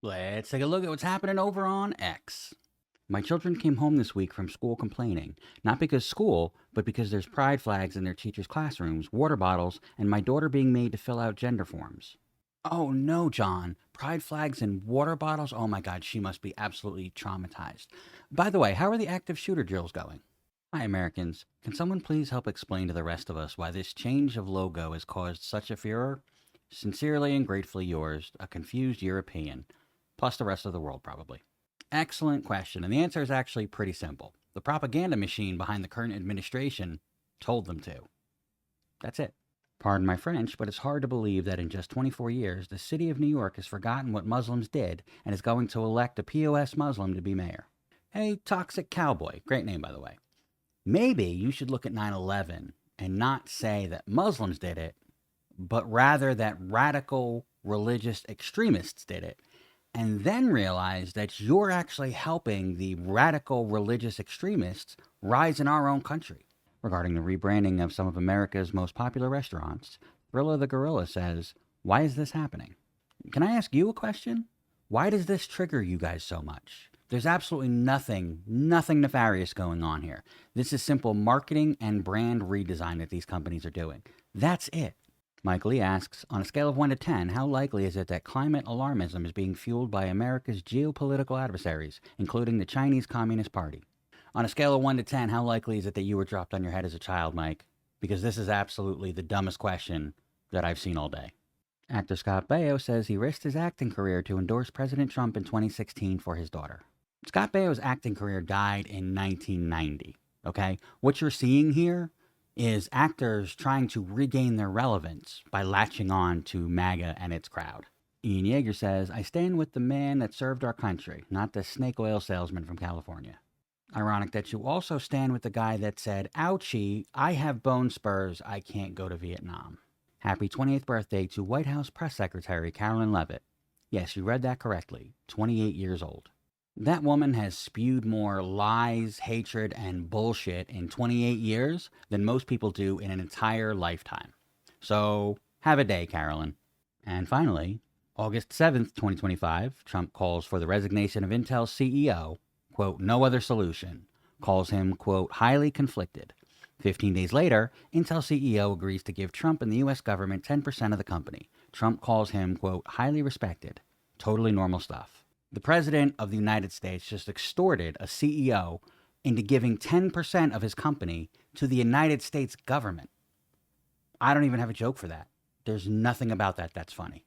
Let's take a look at what's happening over on X. My children came home this week from school complaining, not because school, but because there's pride flags in their teachers' classrooms, water bottles, and my daughter being made to fill out gender forms. Oh no, John. Pride flags and water bottles? Oh my god, she must be absolutely traumatized. By the way, how are the active shooter drills going? Hi, Americans. Can someone please help explain to the rest of us why this change of logo has caused such a furor? Sincerely and gratefully yours, a confused European. Plus the rest of the world, probably. Excellent question, and the answer is actually pretty simple. The propaganda machine behind the current administration told them to. That's it. Pardon my French, but it's hard to believe that in just 24 years, the city of New York has forgotten what Muslims did and is going to elect a POS Muslim to be mayor. A toxic cowboy. Great name, by the way. Maybe you should look at 9/11 and not say that Muslims did it, but rather that radical religious extremists did it, and then realize that you're actually helping the radical religious extremists rise in our own country. Regarding the rebranding of some of America's most popular restaurants, Thriller the Gorilla says, why is this happening? Can I ask you a question? Why does this trigger you guys so much? There's absolutely nothing nefarious going on here. This is simple marketing and brand redesign that these companies are doing. That's it. Mike Lee asks, on a scale of 1 to 10, how likely is it that climate alarmism is being fueled by America's geopolitical adversaries, including the Chinese Communist Party? On a scale of 1 to 10, how likely is it that you were dropped on your head as a child, Mike? Because this is absolutely the dumbest question that I've seen all day. Actor Scott Baio says he risked his acting career to endorse President Trump in 2016 for his daughter. Scott Baio's acting career died in 1990, okay? What you're seeing here is actors trying to regain their relevance by latching on to MAGA and its crowd. Ian Yeager says, I stand with the man that served our country, not the snake oil salesman from California. Ironic that you also stand with the guy that said, ouchie, I have bone spurs, I can't go to Vietnam. Happy 28th birthday to White House Press Secretary Carolyn Levitt. Yes, you read that correctly, 28 years old. That woman has spewed more lies, hatred, and bullshit in 28 years than most people do in an entire lifetime. So, have a day, Carolyn. And finally, August 7th, 2025, Trump calls for the resignation of Intel's CEO, quote, no other solution, calls him, quote, highly conflicted. 15 days later, Intel CEO agrees to give Trump and the U.S. government 10% of the company. Trump calls him, quote, highly respected. Totally normal stuff. The President of the United States just extorted a CEO into giving 10% of his company to the United States government. I don't even have a joke for that. There's nothing about that that's funny.